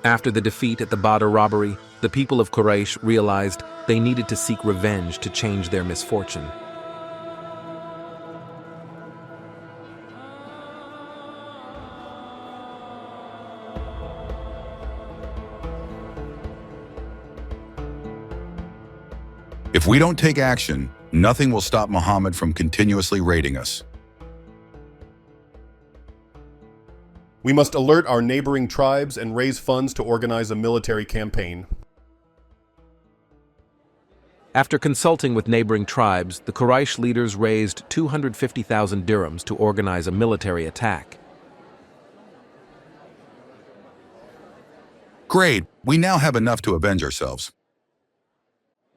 After the defeat at the Badr robbery, the people of Quraysh realized they needed to seek revenge to change their misfortune. If we don't take action, nothing will stop Muhammad from continuously raiding us. We must alert our neighboring tribes and raise funds to organize a military campaign. After consulting with neighboring tribes, the Quraysh leaders raised 250,000 dirhams to organize a military attack. Great, we now have enough to avenge ourselves.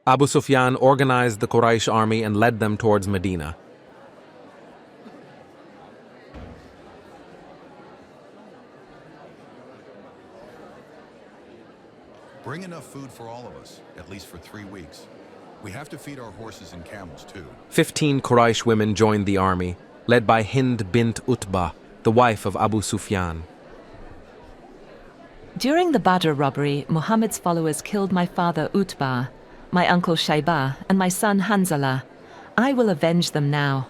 Abu Sufyan organized the Quraysh army and led them towards Medina. Bring enough food for all of us, at least for 3 weeks. We have to feed our horses and camels too. 15 Quraysh women joined the army, led by Hind bint Utbah, the wife of Abu Sufyan. During the Badr robbery, Muhammad's followers killed my father Utbah, my uncle Shaybah, and my son Hanzala. I will avenge them now.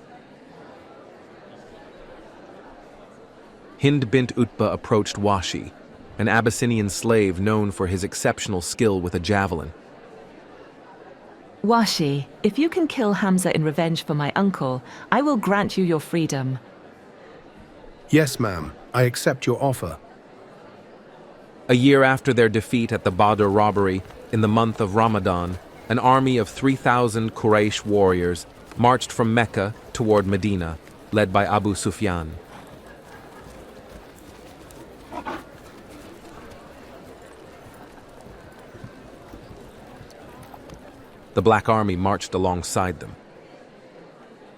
Hind bint Utbah approached Washi, an Abyssinian slave known for his exceptional skill with a javelin. Washi, if you can kill Hamza in revenge for my uncle, I will grant you your freedom. Yes, ma'am. I accept your offer. A year after their defeat at the Badr robbery, in the month of Ramadan, an army of 3,000 Quraysh warriors marched from Mecca toward Medina, led by Abu Sufyan. The Black Army marched alongside them.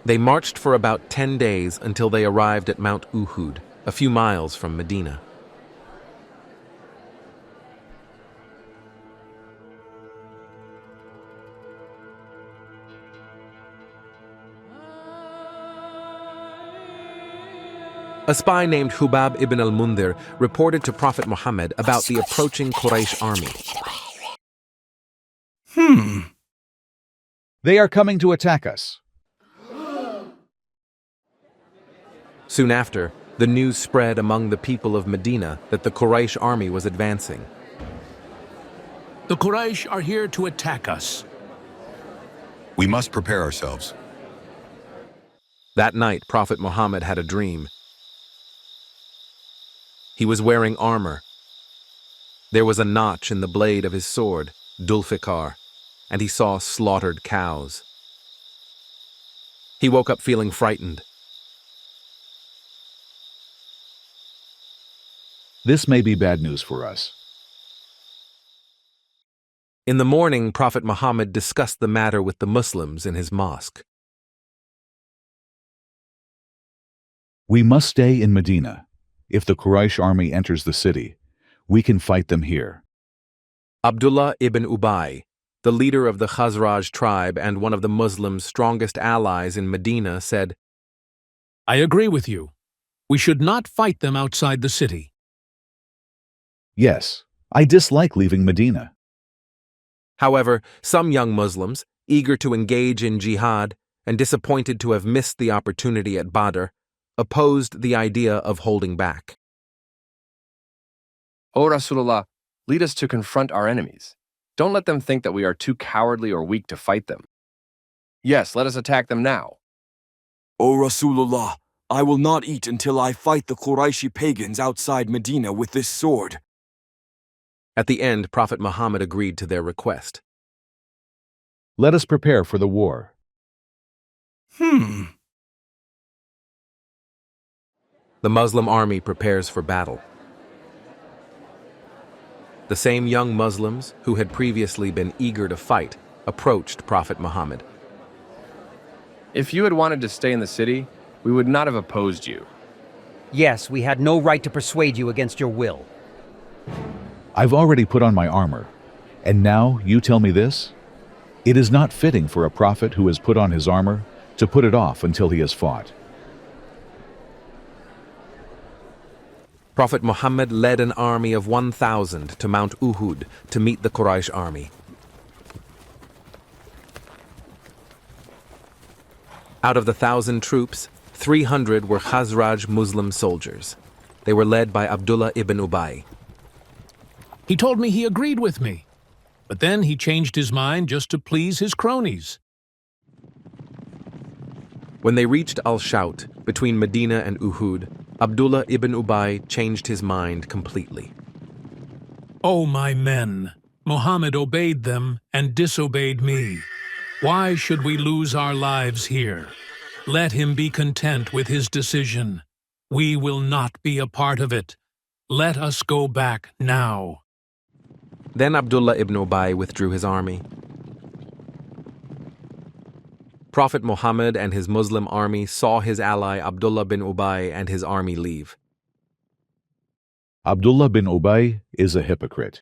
They marched for about 10 days until they arrived at Mount Uhud, a few miles from Medina. A spy named Hubab ibn al-Mundhir reported to Prophet Muhammad about the approaching Quraysh army. They are coming to attack us. Soon after, the news spread among the people of Medina that the Quraysh army was advancing. The Quraysh are here to attack us. We must prepare ourselves. That night, Prophet Muhammad had a dream. He was wearing armor. There was a notch in the blade of his sword, Dulfikar, and he saw slaughtered cows. He woke up feeling frightened. This may be bad news for us. In the morning, Prophet Muhammad discussed the matter with the Muslims in his mosque. We must stay in Medina. If the Quraysh army enters the city, we can fight them here. Abdullah ibn Ubay, the leader of the Khazraj tribe and one of the Muslims' strongest allies in Medina, said, I agree with you. We should not fight them outside the city. Yes, I dislike leaving Medina. However, some young Muslims, eager to engage in jihad and disappointed to have missed the opportunity at Badr, opposed the idea of holding back. O Rasulullah, lead us to confront our enemies. Don't let them think that we are too cowardly or weak to fight them. Yes, let us attack them now. O Rasulullah, I will not eat until I fight the Qurayshi pagans outside Medina with this sword. At the end, Prophet Muhammad agreed to their request. Let us prepare for the war. The Muslim army prepares for battle. The same young Muslims, who had previously been eager to fight, approached Prophet Muhammad. If you had wanted to stay in the city, we would not have opposed you. Yes, we had no right to persuade you against your will. I've already put on my armor, and now you tell me this? It is not fitting for a prophet who has put on his armor to put it off until he has fought. Prophet Muhammad led an army of 1,000 to Mount Uhud to meet the Quraysh army. Out of the 1,000 troops, 300 were Khazraj Muslim soldiers. They were led by Abdullah ibn Ubay. He told me he agreed with me, but then he changed his mind just to please his cronies. When they reached Al-Shaut, between Medina and Uhud, Abdullah ibn Ubay changed his mind completely. O my men, Muhammad obeyed them and disobeyed me. Why should we lose our lives here? Let him be content with his decision. We will not be a part of it. Let us go back now. Then Abdullah ibn Ubay withdrew his army. Prophet Muhammad and his Muslim army saw his ally Abdullah bin Ubay and his army leave. Abdullah bin Ubay is a hypocrite.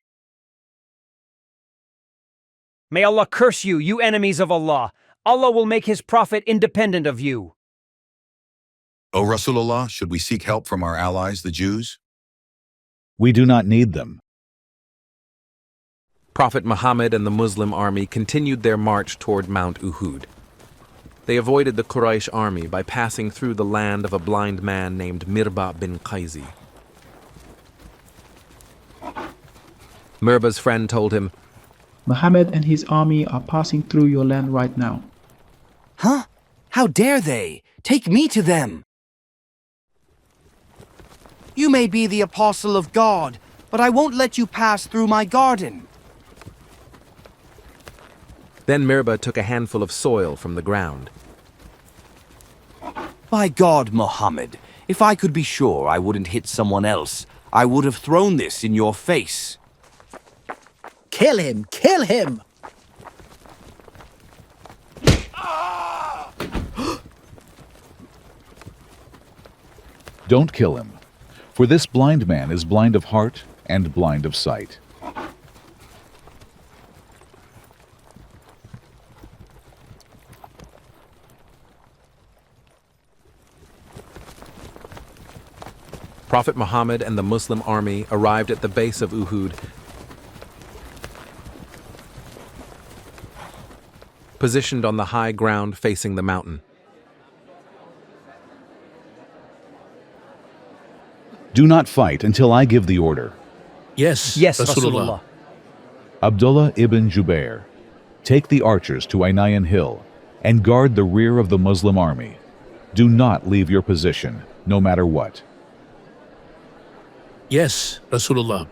May Allah curse you, you enemies of Allah. Allah will make his prophet independent of you. O Rasulullah, should we seek help from our allies, the Jews? We do not need them. Prophet Muhammad and the Muslim army continued their march toward Mount Uhud. They avoided the Quraysh army by passing through the land of a blind man named Mirba bin Qayzi. Mirba's friend told him, Muhammad and his army are passing through your land right now. Huh? How dare they? Take me to them. You may be the apostle of God, but I won't let you pass through my garden. Then Mirba took a handful of soil from the ground. By God, Muhammad, if I could be sure I wouldn't hit someone else, I would have thrown this in your face. Kill him! Kill him! Don't kill him, for this blind man is blind of heart and blind of sight. Prophet Muhammad and the Muslim army arrived at the base of Uhud, positioned on the high ground facing the mountain. Do not fight until I give the order. Yes, Yes, Rasulullah. Rasulullah. Abdullah ibn Jubair, take the archers to Ainayan Hill and guard the rear of the Muslim army. Do not leave your position, no matter what. Yes, Rasulullah.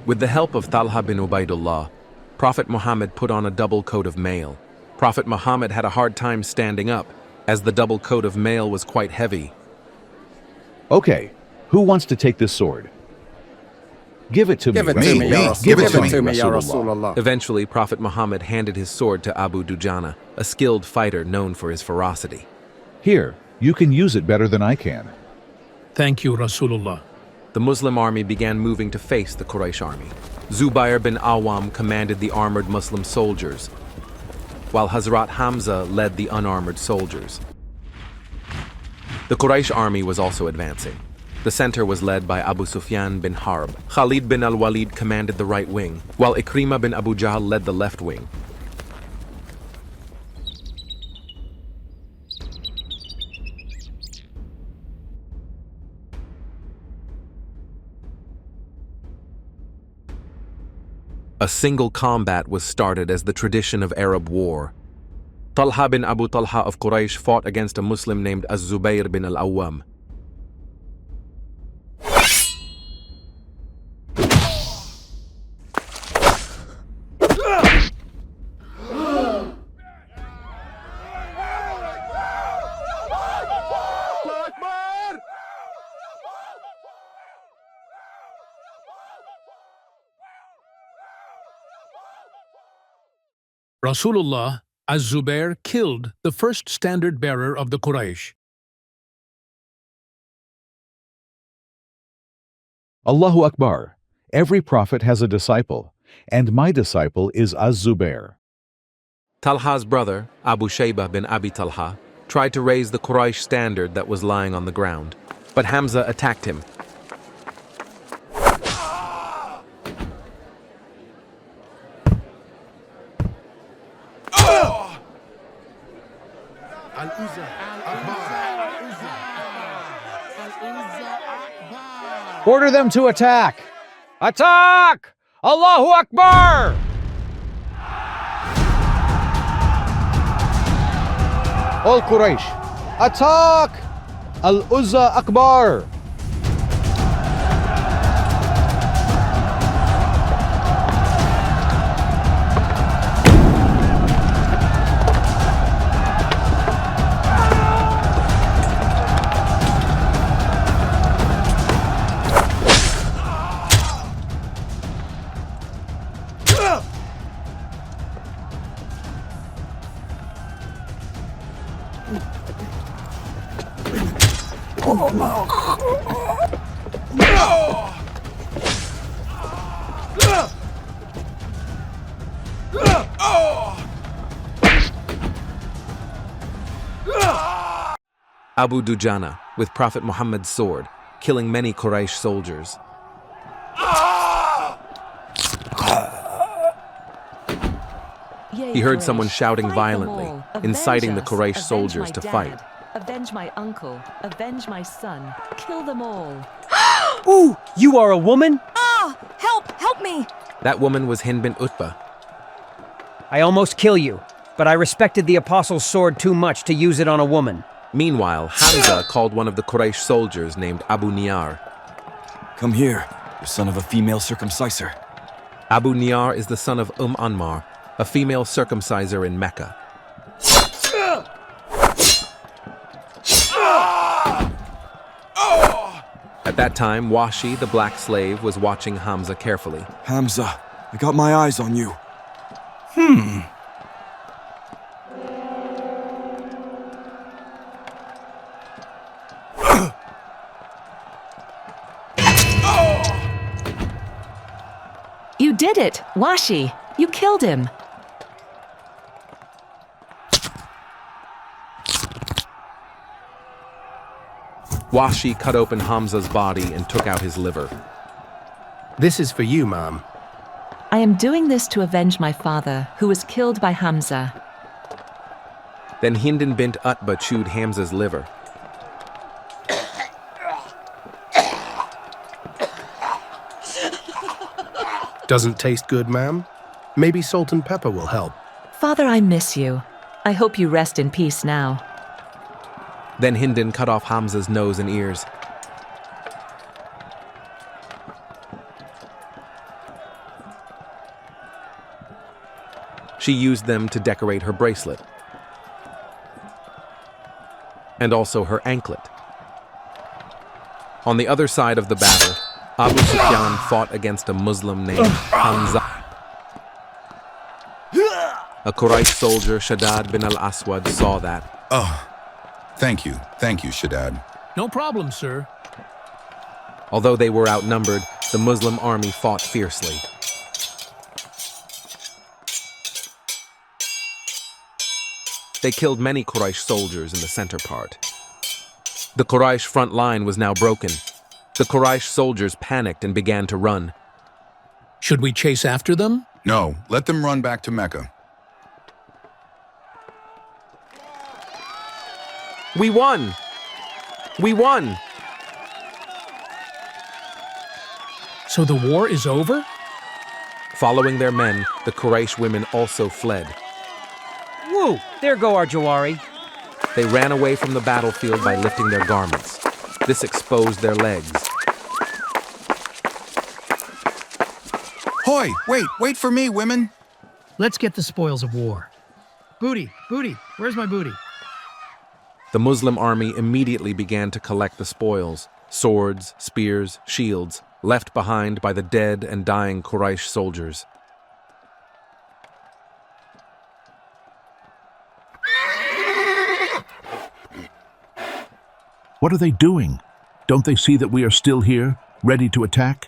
With the help of Talha bin Ubaidullah, Prophet Muhammad put on a double coat of mail. Prophet Muhammad had a hard time standing up, as the double coat of mail was quite heavy. Okay, who wants to take this sword? Give it to me. Give it to me, Ya Rasulullah. Eventually, Prophet Muhammad handed his sword to Abu Dujana, a skilled fighter known for his ferocity. Here, you can use it better than I can. Thank you, Rasulullah. The Muslim army began moving to face the Quraysh army. Zubair bin Awam commanded the armored Muslim soldiers, while Hazrat Hamza led the unarmored soldiers. The Quraysh army was also advancing. The center was led by Abu Sufyan bin Harb. Khalid bin al-Walid commanded the right wing, while Ikrimah bin Abu Jahl led the left wing. A single combat was started as the tradition of Arab war. Talha bin Abu Talha of Quraysh fought against a Muslim named Az-Zubayr bin al-Awwam. Rasulullah, Az-Zubair killed the first standard bearer of the Quraysh. Allahu Akbar. Every prophet has a disciple, and my disciple is Az-Zubair. Talha's brother, Abu Shaybah bin Abi Talha, tried to raise the Quraysh standard that was lying on the ground, but Hamza attacked him. Order them to attack! Attack! Allahu Akbar! All Quraysh, attack! Al-Uzza Akbar! Abu Dujana, with Prophet Muhammad's sword, killing many Quraysh soldiers. He heard someone shouting violently, inciting the Quraysh soldiers to fight. Avenge my uncle, avenge my son, kill them all. Ooh, you are a woman? Ah! Help me! That woman was Hind bint Utbah. I almost kill you, but I respected the apostle's sword too much to use it on a woman. Meanwhile, Hamza called one of the Quraysh soldiers named Abu Niyar. Come here, you son of a female circumciser. Abu Niyar is the son of Ammar, a female circumciser in Mecca. At that time, Washi, the black slave, was watching Hamza carefully. Hamza, I got my eyes on you. You did it, Washi. You killed him. Washi cut open Hamza's body and took out his liver. This is for you, ma'am. I am doing this to avenge my father, who was killed by Hamza. Then Hind bint Utbah chewed Hamza's liver. Doesn't taste good, ma'am? Maybe salt and pepper will help. Father, I miss you. I hope you rest in peace now. Then Hind cut off Hamza's nose and ears. She used them to decorate her bracelet. And also her anklet. On the other side of the battle, Abu Sufyan fought against a Muslim named Hamza. A Quraysh soldier, Shaddad bin al-Aswad, saw that. Oh, thank you, Shaddad. No problem, sir. Although they were outnumbered, the Muslim army fought fiercely. They killed many Quraysh soldiers in the center part. The Quraysh front line was now broken. The Quraysh soldiers panicked and began to run. Should we chase after them? No, let them run back to Mecca. We won! We won! So the war is over? Following their men, the Quraysh women also fled. Woo! There go our Jawari. They ran away from the battlefield by lifting their garments. This exposed their legs. Hoy, wait for me, women. Let's get the spoils of war. Booty, where's my booty? The Muslim army immediately began to collect the spoils, swords, spears, shields, left behind by the dead and dying Quraysh soldiers. What are they doing? Don't they see that we are still here, ready to attack?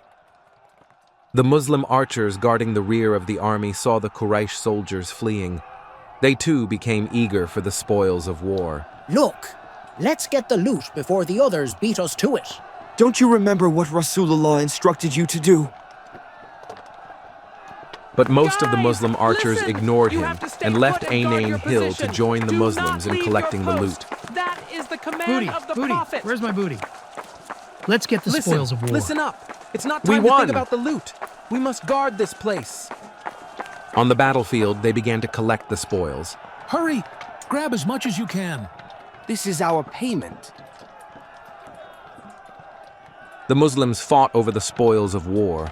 The Muslim archers guarding the rear of the army saw the Quraysh soldiers fleeing. They too became eager for the spoils of war. Look, let's get the loot before the others beat us to it. Don't you remember what Rasulullah instructed you to do? But most of the Muslim archers ignored him and left 𝐏𝐚𝐫𝐭 Hill to join the Muslims in collecting the loot. That is the command of the Prophet. Where's my booty? Let's get the spoils of war. Listen up. It's not time to think about the loot. We must guard this place. On the battlefield, they began to collect the spoils. Hurry! Grab as much as you can. This is our payment. The Muslims fought over the spoils of war.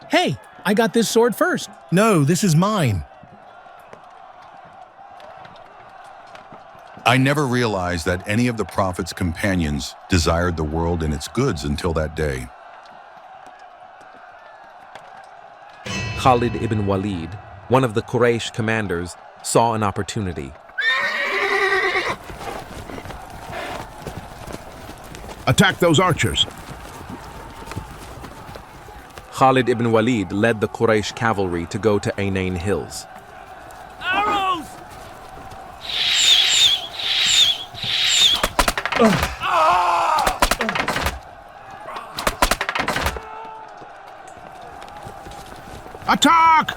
Hey, I got this sword first. No, this is mine. I never realized that any of the Prophet's companions desired the world and its goods until that day. Khalid ibn Walid, one of the Quraysh commanders, saw an opportunity. Attack those archers. Khalid ibn Walid led the Quraysh cavalry to go to 𝐏𝐚𝐫𝐭 Hills. Arrows! Attack!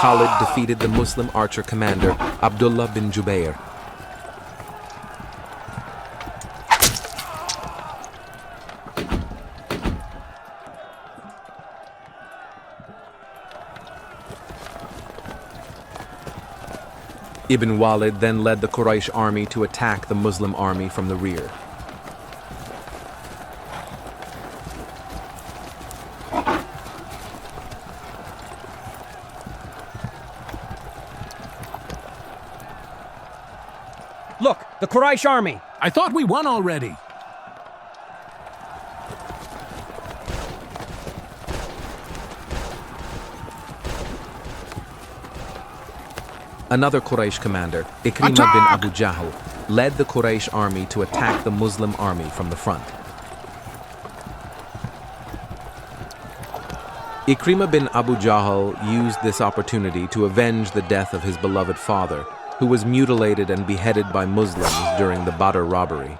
Khalid defeated the Muslim archer commander Abdullah bin Jubair. Ibn Walid then led the Quraysh army to attack the Muslim army from the rear. Look, the Quraysh army. I thought we won already. Another Quraysh commander, 𝐏𝐚𝐫 bin Abu Jahl, led the Quraysh army to attack the Muslim army from the front. 𝐏𝐚𝐫 bin Abu Jahl used this opportunity to avenge the death of his beloved father, who was mutilated and beheaded by Muslims during the Badr robbery.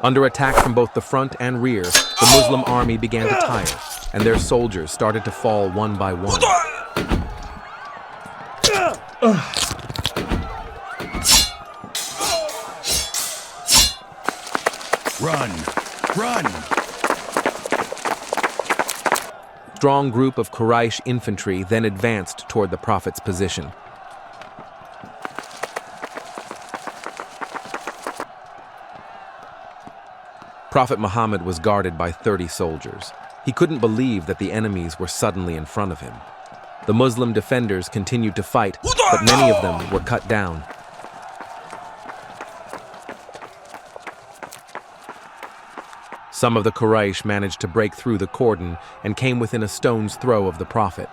Under attack from both the front and rear, the Muslim army began to tire, and their soldiers started to fall one by one. Run! Run! Strong group of Quraysh infantry then advanced toward the Prophet's position. Prophet Muhammad was guarded by 30 soldiers. He couldn't believe that the enemies were suddenly in front of him. The Muslim defenders continued to fight, but many of them were cut down. Some of the Quraysh managed to break through the cordon and came within a stone's throw of the Prophet.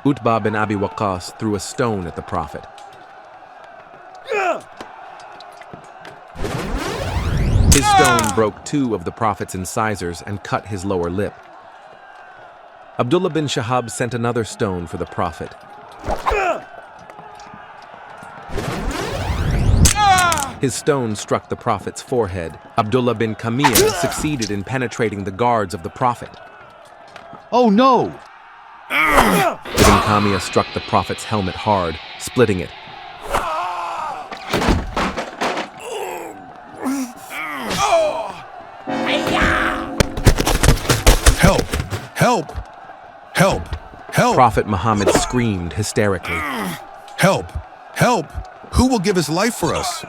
Utbah bin Abi Waqqas threw a stone at the Prophet. His stone broke two of the Prophet's incisors and cut his lower lip. Abdullah bin Shahab sent another stone for the Prophet. His stone struck the Prophet's forehead. Abdullah bin 𝐏𝐚𝐫𝐭 succeeded in penetrating the guards of the Prophet. Oh no! Ibn 𝐏𝐚𝐫𝐭 struck the Prophet's helmet hard, splitting it. Help! Help! Help! Help! Prophet Muhammad screamed hysterically. Help! Help! Who will give his life for us?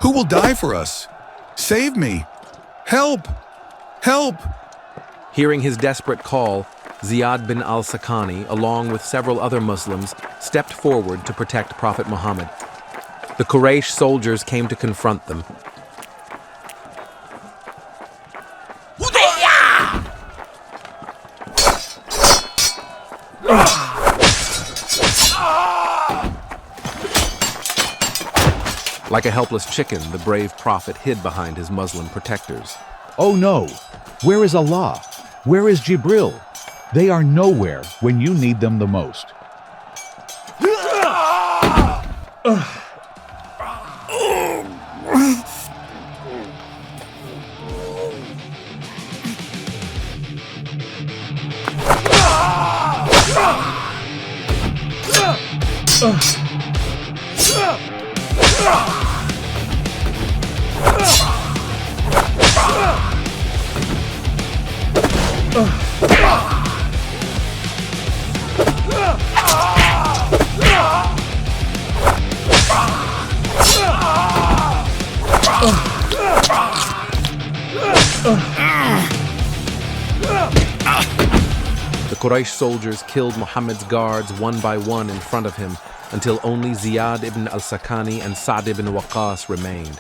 Who will die for us? Save me! Help! Help! Hearing his desperate call, Ziyad bin al-Sakani, along with several other Muslims, stepped forward to protect Prophet Muhammad. The Quraysh soldiers came to confront them. Like a helpless chicken, the brave prophet hid behind his Muslim protectors. Oh no! Where is Allah? Where is Jibril? They are nowhere when you need them the most. The Quraysh soldiers killed Muhammad's guards one by one in front of him until only Ziyad ibn al-Sakani and Sa'd ibn Waqqas remained.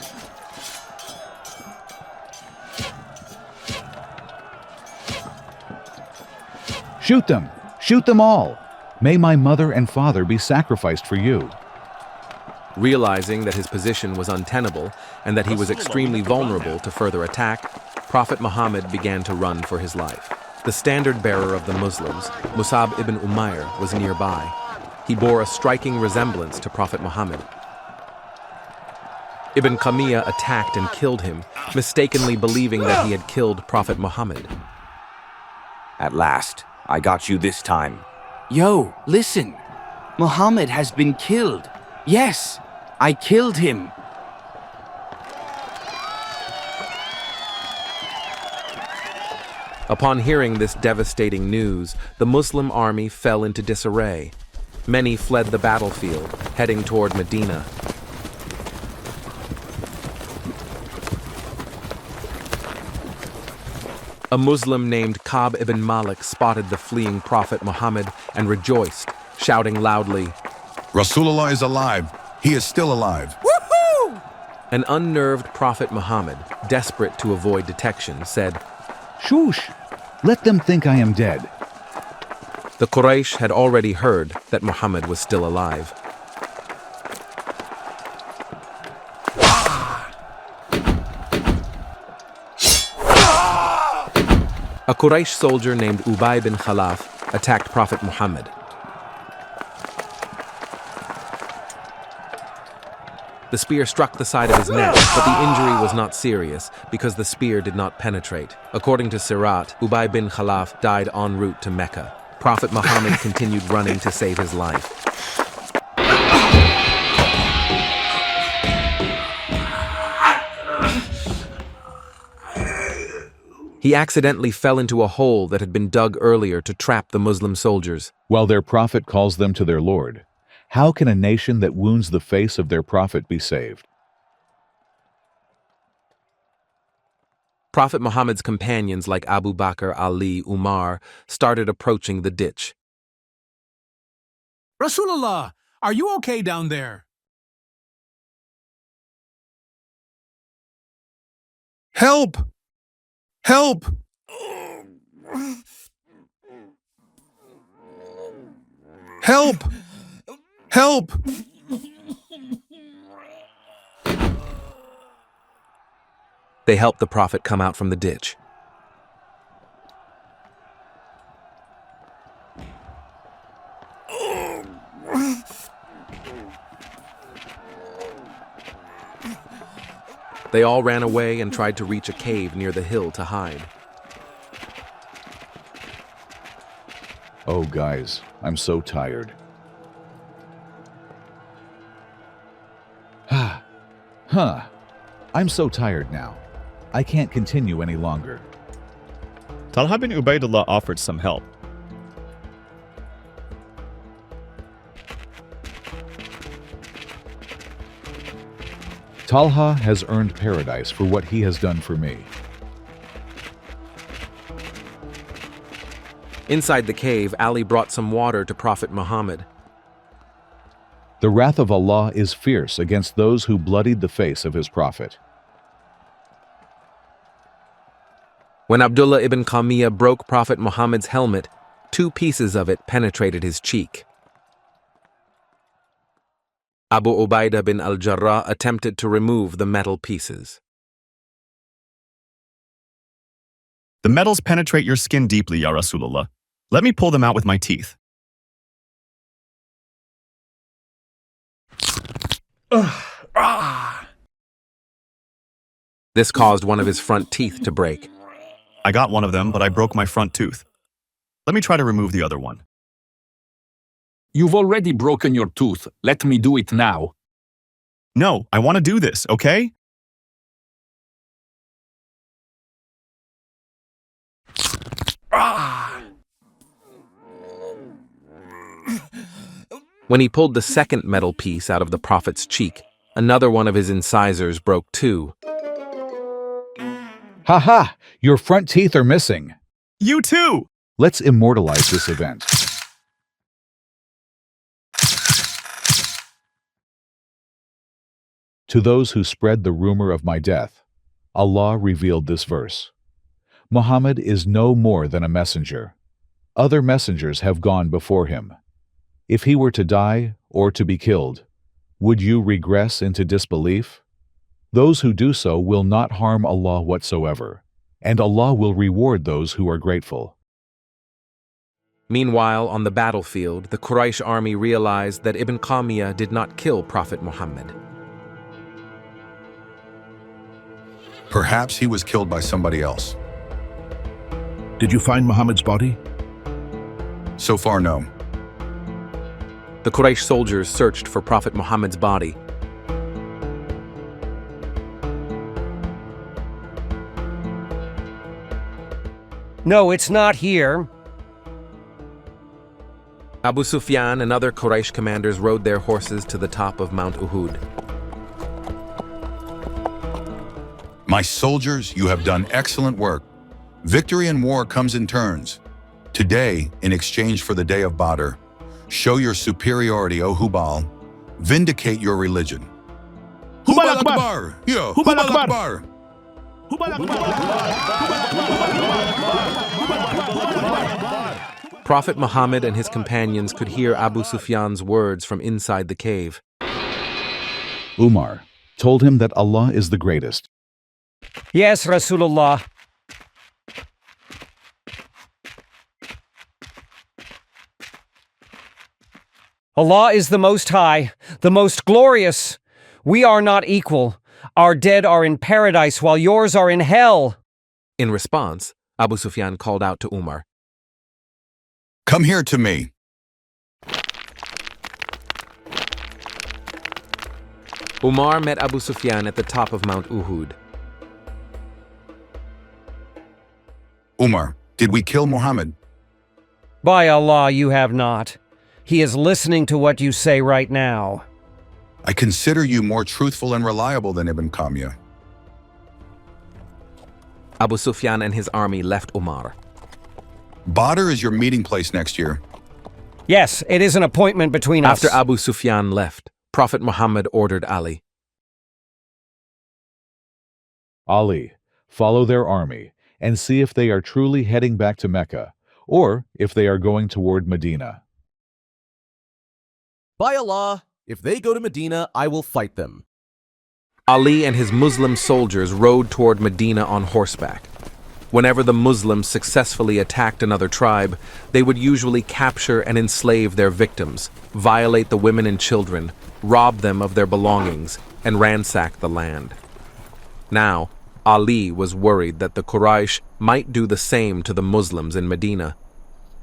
Shoot them! Shoot them all! May my mother and father be sacrificed for you. Realizing that his position was untenable and that he was extremely vulnerable to further attack, Prophet Muhammad began to run for his life. The standard bearer of the Muslims, Mus'ab ibn Umair, was nearby. He bore a striking resemblance to Prophet Muhammad. Ibn 𝐏𝐚𝐫 attacked and killed him, mistakenly believing that he had killed Prophet Muhammad. At last, I got you this time. Yo, listen. Muhammad has been killed. Yes, I killed him. Upon hearing this devastating news, the Muslim army fell into disarray. Many fled the battlefield, heading toward Medina. A Muslim named 𝐏𝐚𝐫 ibn Malik spotted the fleeing Prophet Muhammad and rejoiced, shouting loudly, Rasulullah is alive. He is still alive. Woohoo! An unnerved Prophet Muhammad, desperate to avoid detection, said, Shush! Let them think I am dead. The Quraysh had already heard that Muhammad was still alive. A Quraysh soldier named Ubay bin Khalaf attacked Prophet Muhammad. The spear struck the side of his neck, but the injury was not serious because the spear did not penetrate. According to Sirat, Ubay bin Khalaf died en route to Mecca. Prophet Muhammad continued running to save his life. He accidentally fell into a hole that had been dug earlier to trap the Muslim soldiers. While their prophet calls them to their Lord, how can a nation that wounds the face of their prophet be saved? Prophet Muhammad's companions like Abu Bakr, Ali, Umar started approaching the ditch. Rasulullah, are you okay down there? Help! Help! Help! Help! They helped the Prophet come out from the ditch. They all ran away and tried to reach a cave near the hill to hide. Oh, guys, I'm so tired. I'm so tired now. I can't continue any longer. Talha bin Ubaidullah offered some help. Talha has earned paradise for what he has done for me. Inside the cave, Ali brought some water to Prophet Muhammad. The wrath of Allah is fierce against those who bloodied the face of his prophet. When Abdullah ibn 𝐏𝐚𝐫 broke Prophet Muhammad's helmet, 2 pieces of it penetrated his cheek. Abu Ubaidah bin al-Jarrah attempted to remove the metal pieces. The metals penetrate your skin deeply, Ya Rasulullah. Let me pull them out with my teeth. This caused one of his front teeth to break. I got one of them, but I broke my front tooth. Let me try to remove the other one. You've already broken your tooth. Let me do it now. No, I want to do this, okay? When he pulled the second metal piece out of the Prophet's cheek, another one of his incisors broke too. Ha ha! Your front teeth are missing. You too! Let's immortalize this event. To those who spread the rumor of my death, Allah revealed this verse. Muhammad is no more than a messenger. Other messengers have gone before him. If he were to die or to be killed, would you regress into disbelief? Those who do so will not harm Allah whatsoever, and Allah will reward those who are grateful. Meanwhile, on the battlefield, the Quraysh army realized that 𝐏𝐚𝐫𝐭 did not kill Prophet Muhammad. Perhaps he was killed by somebody else. Did you find Muhammad's body? So far, no. The Quraysh soldiers searched for Prophet Muhammad's body. No, it's not here. Abu Sufyan and other Quraysh commanders rode their horses to the top of Mount Uhud. My soldiers, you have done excellent work. Victory in war comes in turns. Today, in exchange for the day of Badr, show your superiority, O Hubal. Vindicate your religion. Hubal Akbar! Yo, Hubal Akbar! Prophet Muhammad and his companions could hear Abu Sufyan's words from inside the cave. Umar told him that Allah is the greatest. Yes, Rasulullah. Allah is the Most High, the Most Glorious. We are not equal. Our dead are in paradise while yours are in hell. In response, Abu Sufyan called out to Umar, Come here to me. Umar met Abu Sufyan at the top of Mount Uhud. Umar, did we kill Muhammad? By Allah, you have not. He is listening to what you say right now. I consider you more truthful and reliable than 𝐏𝐚𝐫𝐭. Abu Sufyan and his army left Umar. Badr is your meeting place next year. Yes, it is an appointment between us. After Abu Sufyan left, Prophet Muhammad ordered Ali. Ali, follow their army and see if they are truly heading back to Mecca, or if they are going toward Medina. By Allah, if they go to Medina, I will fight them. Ali and his Muslim soldiers rode toward Medina on horseback. Whenever the Muslims successfully attacked another tribe, they would usually capture and enslave their victims, violate the women and children, rob them of their belongings, and ransack the land. Now, Ali was worried that the Quraysh might do the same to the Muslims in Medina.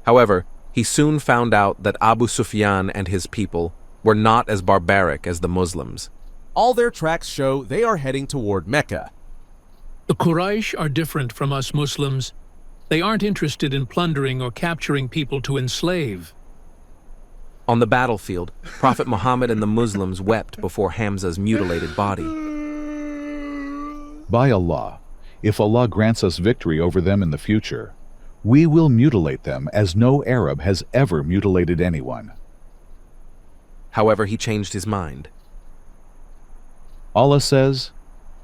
However, he soon found out that Abu Sufyan and his people were not as barbaric as the Muslims. All their tracks show they are heading toward Mecca. The Quraysh are different from us Muslims. They aren't interested in plundering or capturing people to enslave. On the battlefield, Prophet Muhammad and the Muslims wept before Hamza's mutilated body. By Allah, if Allah grants us victory over them in the future, we will mutilate them as no Arab has ever mutilated anyone. However, he changed his mind. Allah says,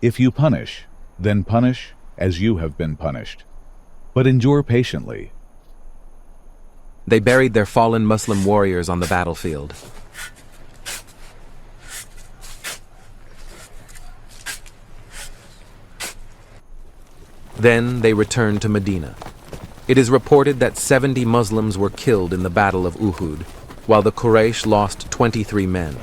if you punish, then punish as you have been punished, but endure patiently. They buried their fallen Muslim warriors on the battlefield. Then they returned to Medina. It is reported that 70 Muslims were killed in the Battle of Uhud, while the Quraysh lost 23 men.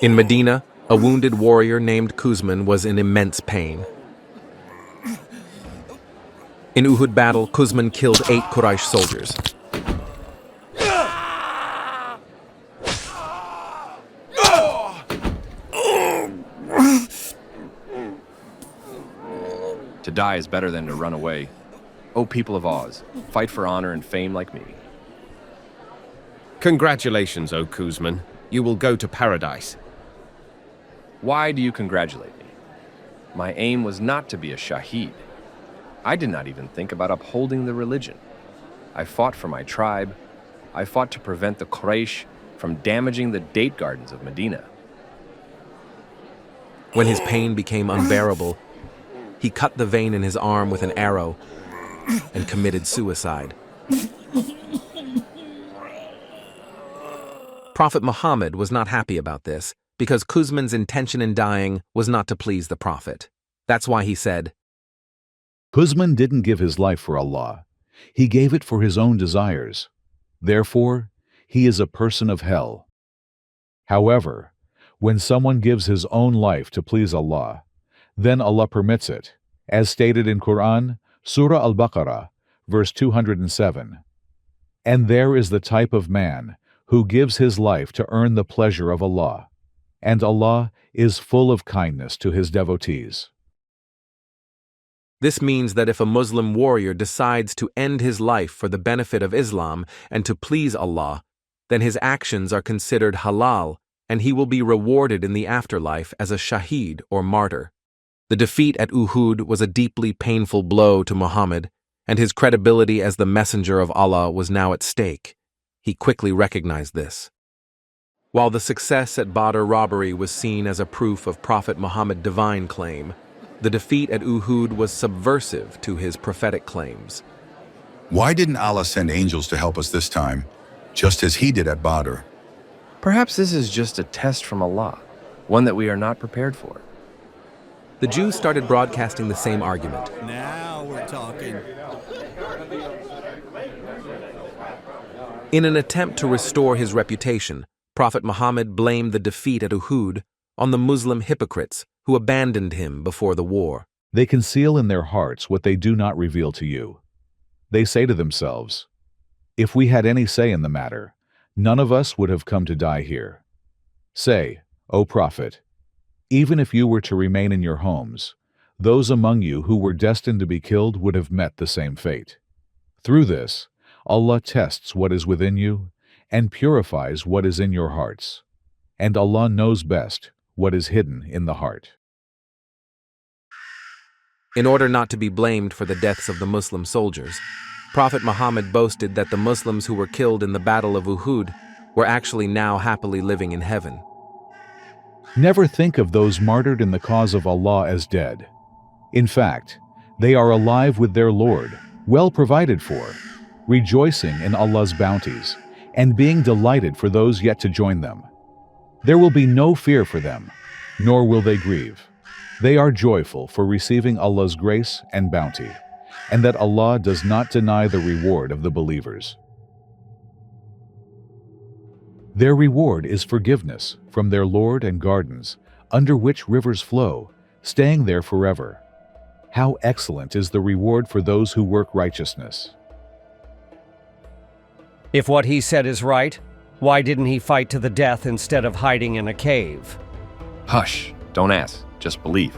In Medina, a wounded warrior named 𝐏𝐚𝐫 was in immense pain. In Uhud battle, 𝐏𝐚𝐫 killed 8 Quraysh soldiers. To die is better than to run away. O people of Oz, fight for honor and fame like me. Congratulations, O 𝐏𝐚𝐫. You will go to paradise. Why do you congratulate me? My aim was not to be a shaheed. I did not even think about upholding the religion. I fought for my tribe. I fought to prevent the Quraysh from damaging the date gardens of Medina. When his pain became unbearable, he cut the vein in his arm with an arrow and committed suicide. Prophet Muhammad was not happy about this because 𝐏𝐚𝐫's intention in dying was not to please the Prophet. That's why he said, 𝐏𝐚𝐫 didn't give his life for Allah. He gave it for his own desires. Therefore, he is a person of hell. However, when someone gives his own life to please Allah, then Allah permits it, as stated in Qur'an, Surah Al-Baqarah, verse 207. And there is the type of man who gives his life to earn the pleasure of Allah, and Allah is full of kindness to his devotees. This means that if a Muslim warrior decides to end his life for the benefit of Islam and to please Allah, then his actions are considered halal and he will be rewarded in the afterlife as a shaheed or martyr. The defeat at Uhud was a deeply painful blow to Muhammad, and his credibility as the messenger of Allah was now at stake. He quickly recognized this. While the success at Badr robbery was seen as a proof of Prophet Muhammad's divine claim, the defeat at Uhud was subversive to his prophetic claims. Why didn't Allah send angels to help us this time, just as he did at Badr? Perhaps this is just a test from Allah, one that we are not prepared for. The Jews started broadcasting the same argument. Now we're talking. In an attempt to restore his reputation, Prophet Muhammad blamed the defeat at Uhud on the Muslim hypocrites who abandoned him before the war. They conceal in their hearts what they do not reveal to you. They say to themselves, if we had any say in the matter, none of us would have come to die here. Say, O Prophet, even if you were to remain in your homes, those among you who were destined to be killed would have met the same fate. Through this, Allah tests what is within you and purifies what is in your hearts, and Allah knows best what is hidden in the heart. In order not to be blamed for the deaths of the Muslim soldiers, Prophet Muhammad boasted that the Muslims who were killed in the Battle of Uhud were actually now happily living in heaven. Never think of those martyred in the cause of Allah as dead. In fact, they are alive with their Lord, well provided for, rejoicing in Allah's bounties, and being delighted for those yet to join them. There will be no fear for them, nor will they grieve. They are joyful for receiving Allah's grace and bounty, and that Allah does not deny the reward of the believers. Their reward is forgiveness from their Lord and gardens, under which rivers flow, staying there forever. How excellent is the reward for those who work righteousness. If what he said is right, why didn't he fight to the death instead of hiding in a cave? Hush, don't ask, just believe.